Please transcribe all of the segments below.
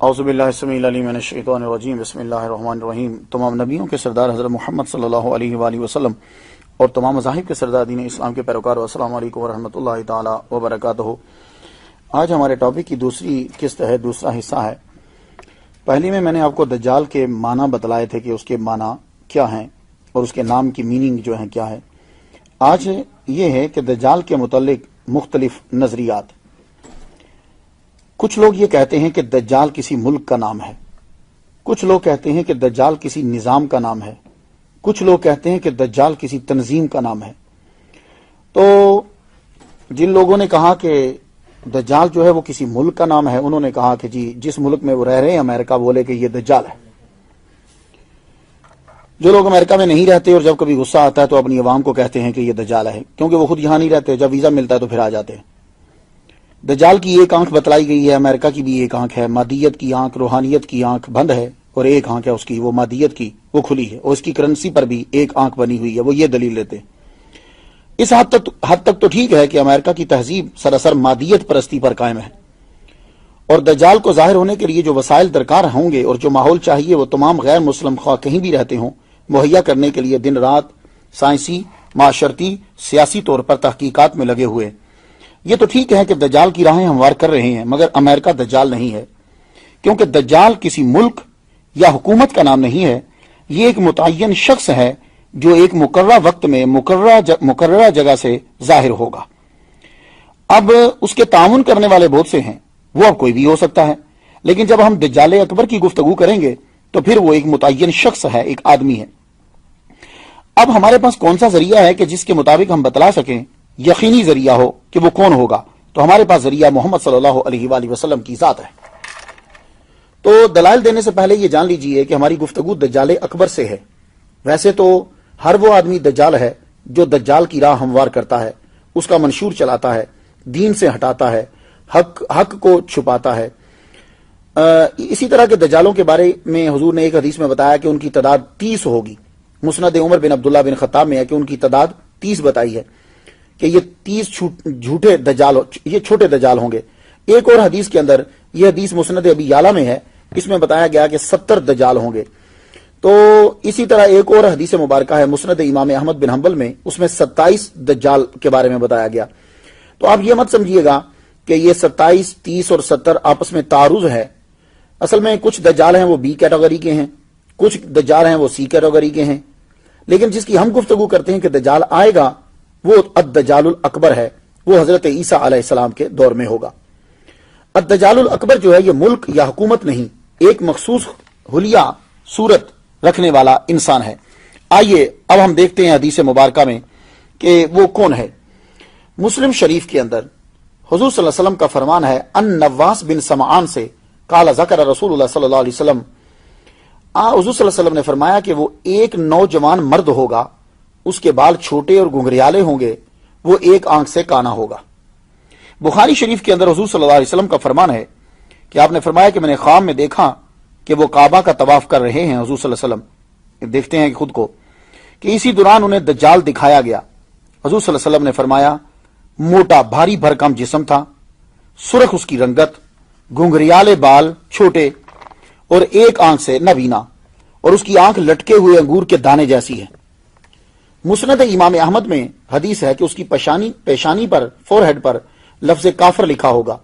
اعوذ باللہ السمیع العلیم من الشیطان الرجیم بسم اللہ الرحمن الرحیم۔ تمام نبیوں کے سردار حضرت محمد صلی اللہ علیہ وآلہ وسلم اور تمام مذاہب کے سردار دین اسلام کے پیروکار، السلام علیکم ورحمۃ اللہ تعالی وبرکاتہ۔ آج ہمارے ٹاپک کی دوسری قسط ہے، دوسرا حصہ ہے۔ پہلی میں نے آپ کو دجال کے معنی بتلائے تھے کہ اس کے معنی کیا ہیں اور اس کے نام کی میننگ جو ہے کیا ہے۔ آج یہ ہے کہ دجال کے متعلق مختلف نظریات۔ کچھ لوگ یہ کہتے ہیں کہ دجال کسی ملک کا نام ہے، کچھ لوگ کہتے ہیں کہ دجال کسی نظام کا نام ہے، کچھ لوگ کہتے ہیں کہ دجال کسی تنظیم کا نام ہے۔ تو جن لوگوں نے کہا کہ دجال جو ہے وہ کسی ملک کا نام ہے، انہوں نے کہا کہ جی جس ملک میں وہ رہ رہے ہیں امریکہ، بولے کہ یہ دجال ہے۔ جو لوگ امریکہ میں نہیں رہتے اور جب کبھی غصہ آتا ہے تو اپنی عوام کو کہتے ہیں کہ یہ دجال ہے، کیونکہ وہ خود یہاں نہیں رہتے، جب ویزا ملتا ہے تو پھر آ جاتے ہیں۔ دجال کی ایک آنکھ بتلائی گئی ہے، امریکہ کی بھی ایک آنکھ ہے، مادیت کی آنکھ، روحانیت کی آنکھ بند ہے، اور ایک آنکھ ہے اس کی، وہ مادیت کی، وہ کھلی ہے، اور اس کی کرنسی پر بھی ایک آنکھ بنی ہوئی ہے۔ وہ یہ دلیل دیتے ہیں۔ اس حد تک تو ٹھیک ہے کہ امریکہ کی تہذیب سراسر مادیت پرستی پر قائم ہے، اور دجال کو ظاہر ہونے کے لیے جو وسائل درکار ہوں گے اور جو ماحول چاہیے وہ تمام غیر مسلم خواہ کہیں بھی رہتے ہوں مہیا کرنے کے لیے دن رات سائنسی، معاشرتی، سیاسی طور پر تحقیقات میں لگے ہوئے۔ یہ تو ٹھیک ہے کہ دجال کی راہیں ہموار کر رہے ہیں، مگر امریکہ دجال نہیں ہے، کیونکہ دجال کسی ملک یا حکومت کا نام نہیں ہے۔ یہ ایک متعین شخص ہے جو ایک مقررہ وقت میں مقررہ جگہ سے ظاہر ہوگا۔ اب اس کے تعاون کرنے والے بہت سے ہیں، وہ اب کوئی بھی ہو سکتا ہے، لیکن جب ہم دجال اکبر کی گفتگو کریں گے تو پھر وہ ایک متعین شخص ہے، ایک آدمی ہے۔ اب ہمارے پاس کون سا ذریعہ ہے کہ جس کے مطابق ہم بتلا سکیں، یقینی ذریعہ ہو کہ وہ کون ہوگا؟ تو ہمارے پاس ذریعہ محمد صلی اللہ علیہ وآلہ وسلم کی ذات ہے۔ تو دلائل دینے سے پہلے یہ جان لیجئے کہ ہماری گفتگو دجال اکبر سے ہے۔ ویسے تو ہر وہ آدمی دجال ہے جو دجال کی راہ ہموار کرتا ہے، اس کا منشور چلاتا ہے، دین سے ہٹاتا ہے، حق کو چھپاتا ہے۔ اسی طرح کے دجالوں کے بارے میں حضور نے ایک حدیث میں بتایا کہ ان کی تعداد 30 ہوگی۔ مسند عمر بن عبداللہ بن خطاب میں ہے کہ ان کی تعداد 30 بتائی ہے، کہ یہ 30 جھوٹے دجال، یہ چھوٹے دجال ہوں گے۔ ایک اور حدیث کے اندر، یہ حدیث مسند ابی یعلا میں ہے، اس میں بتایا گیا کہ 70 دجال ہوں گے۔ تو اسی طرح ایک اور حدیث مبارکہ ہے مسند امام احمد بن حنبل میں، اس میں 27 دجال کے بارے میں بتایا گیا۔ تو آپ یہ مت سمجھیے گا کہ یہ 27، 30 اور 70 آپس میں تعارض ہے۔ اصل میں کچھ دجال ہیں وہ بی کیٹیگری کے ہیں، کچھ دجال ہیں وہ سی کیٹیگری کے ہیں، لیکن جس کی ہم گفتگو کرتے ہیں کہ دجال آئے گا، وہ الدجال الاکبر ہے، وہ حضرت عیسیٰ علیہ السلام کے دور میں ہوگا۔ الدجال الاکبر جو ہے یہ ملک یا حکومت نہیں، ایک مخصوص حلیہ صورت رکھنے والا انسان ہے۔ آئیے اب ہم دیکھتے ہیں حدیث مبارکہ میں کہ وہ کون ہے۔ مسلم شریف کے اندر حضور صلی اللہ علیہ وسلم کا فرمان ہے، ان نواس بن سمعان سے قال ذکر رسول اللہ صلی اللہ علیہ وسلم، حضور صلی اللہ علیہ وسلم نے فرمایا کہ وہ ایک نوجوان مرد ہوگا، اس کے بال چھوٹے اور گھنگریالے ہوں گے، وہ ایک آنکھ سے کانا ہوگا۔ بخاری شریف کے اندر حضور صلی اللہ علیہ وسلم کا فرمان ہے کہ آپ نے فرمایا کہ میں نے خواب میں دیکھا کہ وہ کعبہ کا طواف کر رہے ہیں۔ حضور صلی اللہ علیہ وسلم دیکھتے ہیں خود کو کہ اسی دوران انہیں دجال دکھایا گیا۔ حضور صلی اللہ علیہ وسلم نے فرمایا موٹا بھاری بھرکم جسم تھا، سرخ اس کی رنگت، گھنگریالے بال، چھوٹے، اور ایک آنکھ سے نابینا، اور اس کی آنکھ لٹکے ہوئے انگور کے دانے جیسی ہے۔ مسند امام احمد میں حدیث ہے کہ اس کی پیشانی پر، فور ہیڈ پر لفظ کافر لکھا ہوگا،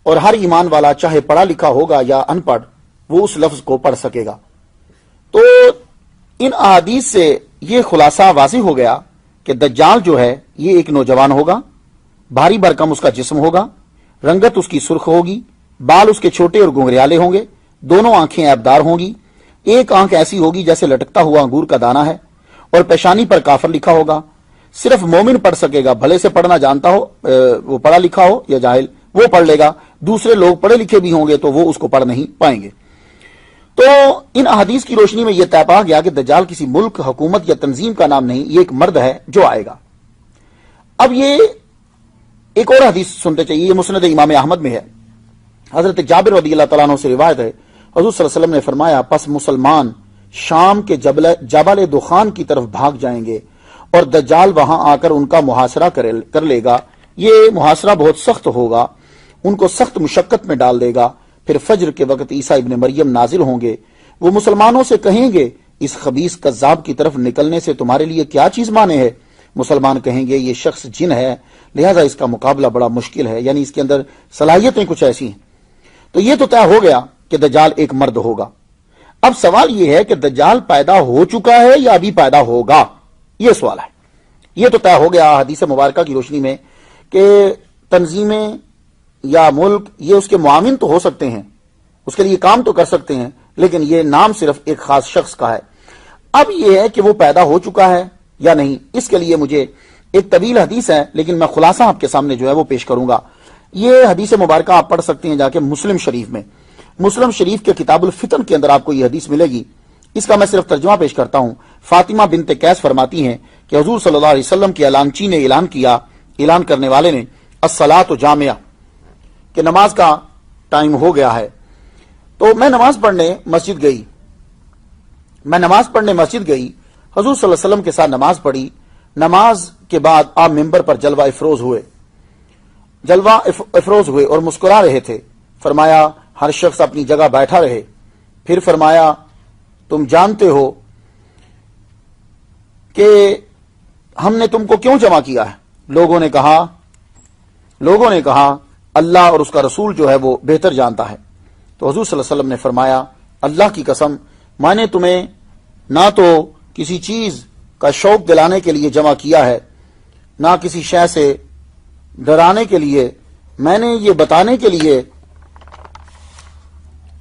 اور ہر ایمان والا چاہے پڑھا لکھا ہوگا یا ان پڑھ وہ اس لفظ کو پڑھ سکے گا۔ تو ان احادیث سے یہ خلاصہ واضح ہو گیا کہ دجال جو ہے یہ ایک نوجوان ہوگا، بھاری بھرکم اس کا جسم ہوگا، رنگت اس کی سرخ ہوگی، بال اس کے چھوٹے اور گھنگریالے ہوں گے، دونوں آنکھیں عیبدار ہوں گی، ایک آنکھ ایسی ہوگی جیسے لٹکتا ہوا انگور کا دانہ ہے، اور پیشانی پر کافر لکھا ہوگا۔ صرف مومن پڑھ سکے گا، بھلے سے پڑھنا جانتا ہو، وہ پڑھا لکھا ہو یا جاہل، وہ پڑھ لے گا، دوسرے لوگ پڑھے لکھے بھی ہوں گے تو وہ اس کو پڑھ نہیں پائیں گے۔ تو ان احادیث کی روشنی میں یہ طے پا گیا کہ دجال کسی ملک، حکومت یا تنظیم کا نام نہیں، یہ ایک مرد ہے جو آئے گا۔ اب یہ ایک اور حدیث سنتے چاہیے، یہ مسند امام احمد میں ہے، حضرت جابر رضی اللہ تعالیٰ عنہ سے روایت ہے، حضور صلی اللہ علیہ وسلم نے فرمایا پس مسلمان شام کے جبل دخان کی طرف بھاگ جائیں گے اور دجال وہاں آ کر ان کا محاصرہ کر لے گا۔ یہ محاصرہ بہت سخت ہوگا، ان کو سخت مشقت میں ڈال دے گا، پھر فجر کے وقت عیسیٰ ابن مریم نازل ہوں گے، وہ مسلمانوں سے کہیں گے اس خبیث کذاب کی طرف نکلنے سے تمہارے لیے کیا چیز مانے ہے؟ مسلمان کہیں گے یہ شخص جن ہے، لہذا اس کا مقابلہ بڑا مشکل ہے، یعنی اس کے اندر صلاحیتیں کچھ ایسی ہیں۔ تو یہ تو طے ہو گیا کہ دجال ایک مرد ہوگا۔ اب سوال یہ ہے کہ دجال پیدا ہو چکا ہے یا ابھی پیدا ہوگا، یہ سوال ہے۔ یہ تو طے ہو گیا حدیث مبارکہ کی روشنی میں کہ تنظیمیں یا ملک یہ اس کے معاون تو ہو سکتے ہیں، اس کے لیے کام تو کر سکتے ہیں، لیکن یہ نام صرف ایک خاص شخص کا ہے۔ اب یہ ہے کہ وہ پیدا ہو چکا ہے یا نہیں، اس کے لیے مجھے ایک طویل حدیث ہے، لیکن میں خلاصہ آپ کے سامنے جو ہے وہ پیش کروں گا۔ یہ حدیث مبارکہ آپ پڑھ سکتے ہیں جا کے مسلم شریف میں، مسلم شریف کے کتاب الفتن کے اندر آپ کو یہ حدیث ملے گی۔ اس کا میں صرف ترجمہ پیش کرتا ہوں۔ فاطمہ بنت قیس فرماتی ہیں کہ حضور صلی اللہ علیہ وسلم کے اعلانچی نے اعلان کیا، اعلان کرنے والے نے، الصلاۃ جامعہ، کہ نماز کا ٹائم ہو گیا ہے۔ تو میں نماز پڑھنے مسجد گئی، حضور صلی اللہ علیہ وسلم کے ساتھ نماز پڑھی۔ نماز کے بعد آپ ممبر پر جلوہ افروز ہوئے اور مسکرا رہے تھے۔ فرمایا ہر شخص اپنی جگہ بیٹھا رہے۔ پھر فرمایا تم جانتے ہو کہ ہم نے تم کو کیوں جمع کیا ہے؟ لوگوں نے کہا اللہ اور اس کا رسول جو ہے وہ بہتر جانتا ہے۔ تو حضور صلی اللہ علیہ وسلم نے فرمایا اللہ کی قسم، میں نے تمہیں نہ تو کسی چیز کا شوق دلانے کے لیے جمع کیا ہے، نہ کسی شے سے ڈرانے کے لیے، میں نے یہ بتانے کے لیے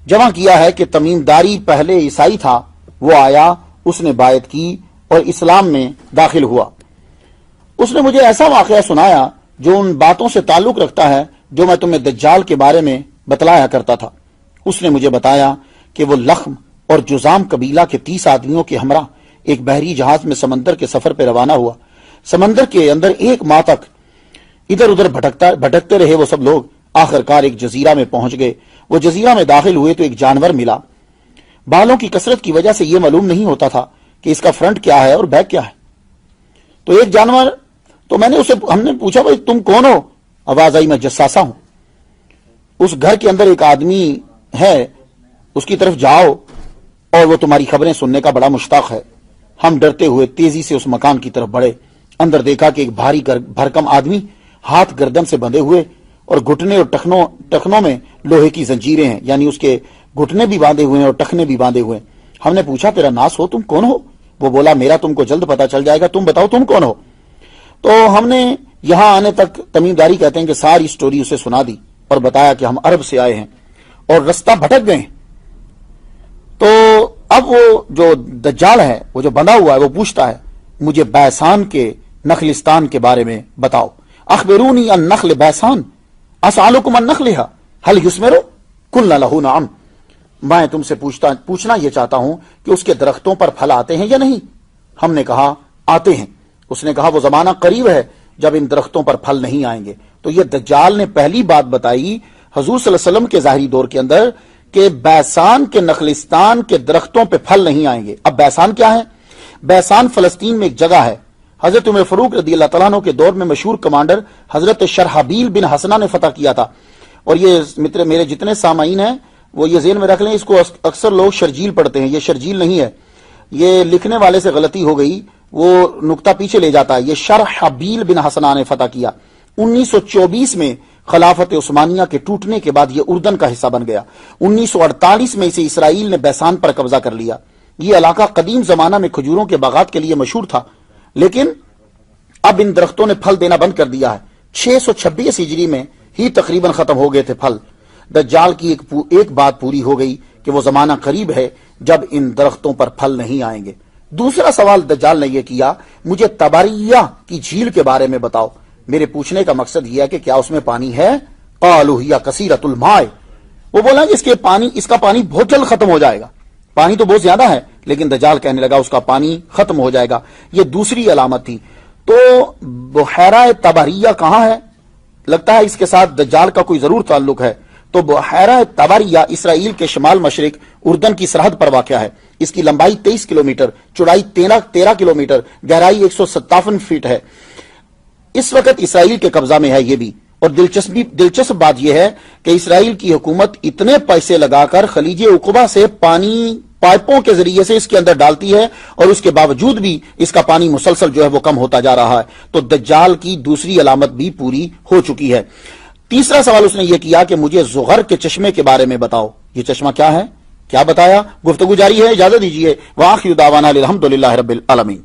جمع کیا ہے کہ تمیم داری پہلے عیسائی تھا، وہ آیا، اس نے بیعت کی اور اسلام میں داخل ہوا۔ اس نے مجھے ایسا واقعہ سنایا جو ان باتوں سے تعلق رکھتا ہے جو میں تمہیں دجال کے بارے میں بتلایا کرتا تھا۔ اس نے مجھے بتایا کہ وہ لخم اور جزام قبیلہ کے 30 آدمیوں کے ہمراہ ایک بحری جہاز میں سمندر کے سفر پہ روانہ ہوا۔ سمندر کے اندر 1 ماہ تک ادھر ادھر بھٹکتے رہے وہ سب لوگ، آخر کار ایک جزیرہ میں پہنچ گئے۔ وہ جزیرہ میں داخل ہوئے تو ایک جانور ملا۔ بالوں کی کثرت کی وجہ سے یہ معلوم نہیں ہوتا تھا کہ اس کا فرنٹ کیا ہے اور بیک کیا ہے۔ تو ایک جانور، تو ہم نے پوچھا بھائی تم کون ہو؟ آواز آئی میں جساسہ ہوں، اس گھر کے اندر ایک آدمی ہے، اس کی طرف جاؤ اور وہ تمہاری خبریں سننے کا بڑا مشتاق ہے۔ ہم ڈرتے ہوئے تیزی سے اس مکان کی طرف بڑھے۔ اندر دیکھا کہ ایک بھاری بھرکم آدمی، ہاتھ گردن سے بندھے ہوئے اور گھٹنے اور ٹخنوں میں لوہے کی زنجیریں ہیں، یعنی اس کے گھٹنے بھی باندھے ہوئے ہیں اور ٹخنے بھی باندھے ہوئے ہیں۔ ہم نے پوچھا تیرا ناس ہو، تم کون ہو؟ وہ بولا میرا تم کو جلد پتا چل جائے گا، تم بتاؤ تم کون ہو؟ تو ہم نے یہاں آنے تک تمیم داری کہتے ہیں کہ ساری سٹوری اسے سنا دی اور بتایا کہ ہم عرب سے آئے ہیں اور رستہ بھٹک گئے ہیں۔ تو اب وہ جو دجال ہے، وہ جو بندھا ہوا ہے، وہ پوچھتا ہے مجھے بیسان کے نخلستان کے بارے میں بتاؤ۔ اخبرونی عن نخل بیسان اسالکم عن نخلھا هل یثمر قلنا له نعم۔ میں تم سے پوچھنا یہ چاہتا ہوں کہ اس کے درختوں پر پھل آتے ہیں یا نہیں؟ ہم نے کہا آتے ہیں۔ اس نے کہا وہ زمانہ قریب ہے جب ان درختوں پر پھل نہیں آئیں گے۔ تو یہ دجال نے پہلی بات بتائی حضور صلی اللہ علیہ وسلم کے ظاہری دور کے اندر کہ بیسان کے نخلستان کے درختوں پہ پھل نہیں آئیں گے۔ اب بیسان کیا ہے؟ بیسان فلسطین میں ایک جگہ ہے، حضرت عمر فاروق رضی اللہ تعالیٰ عنہ کے دور میں مشہور کمانڈر حضرت شرحبیل بن حسنہ نے فتح کیا تھا۔ اور یہ میرے جتنے سامعین ہیں وہ یہ ذہن میں رکھ لیں، اس کو اکثر لوگ شرجیل پڑھتے ہیں، یہ شرجیل نہیں ہے، یہ لکھنے والے سے غلطی ہو گئی، وہ نقطہ پیچھے لے جاتا ہے۔ یہ شرحبیل بن حسنہ نے فتح کیا 1924 میں، خلافت عثمانیہ کے ٹوٹنے کے بعد یہ اردن کا حصہ بن گیا۔ 1948 میں اسے اسرائیل نے بیسان پر قبضہ کر لیا۔ یہ علاقہ قدیم زمانہ میں کھجوروں کے باغات کے لیے مشہور تھا، لیکن اب ان درختوں نے پھل دینا بند کر دیا ہے۔ 626 ہجری میں ہی تقریباً ختم ہو گئے تھے پھل۔ دجال کی ایک بات پوری ہو گئی کہ وہ زمانہ قریب ہے جب ان درختوں پر پھل نہیں آئیں گے۔ دوسرا سوال دجال نے یہ کیا مجھے تبریہ کی جھیل کے بارے میں بتاؤ۔ میرے پوچھنے کا مقصد یہ ہے کہ کیا اس میں پانی ہے؟ قالوا ہی کثیرۃ الماء، وہ بولا کہ اس کا پانی بہت جلد ختم ہو جائے گا، پانی تو بہت زیادہ ہے، لیکن دجال کہنے لگا اس کا پانی ختم ہو جائے گا۔ یہ دوسری علامت تھی۔ تو بحیرہ تبریہ کہاں ہے؟ لگتا ہے اس کے ساتھ دجال کا کوئی ضرور تعلق ہے۔ تو بحیرہ تبریہ اسرائیل کے شمال مشرق اردن کی سرحد پر واقع ہے۔ اس کی لمبائی 23 کلومیٹر، چوڑائی 13 کلومیٹر، گہرائی 157 فٹ ہے۔ اس وقت اسرائیل کے قبضہ میں ہے یہ بھی، اور دلچسپ بات یہ ہے کہ اسرائیل کی حکومت اتنے پیسے لگا کر خلیج عقبہ سے پانی پائپوں کے ذریعے سے اس کے اندر ڈالتی ہے، اور اس کے باوجود بھی اس کا پانی مسلسل جو ہے وہ کم ہوتا جا رہا ہے۔ تو دجال کی دوسری علامت بھی پوری ہو چکی ہے۔ تیسرا سوال اس نے یہ کیا کہ مجھے زغر کے چشمے کے بارے میں بتاؤ، یہ چشمہ کیا ہے، کیا بتایا؟ گفتگو جاری ہے، اجازت دیجیے۔ وآخر دعوانا الحمدللہ رب العالمین۔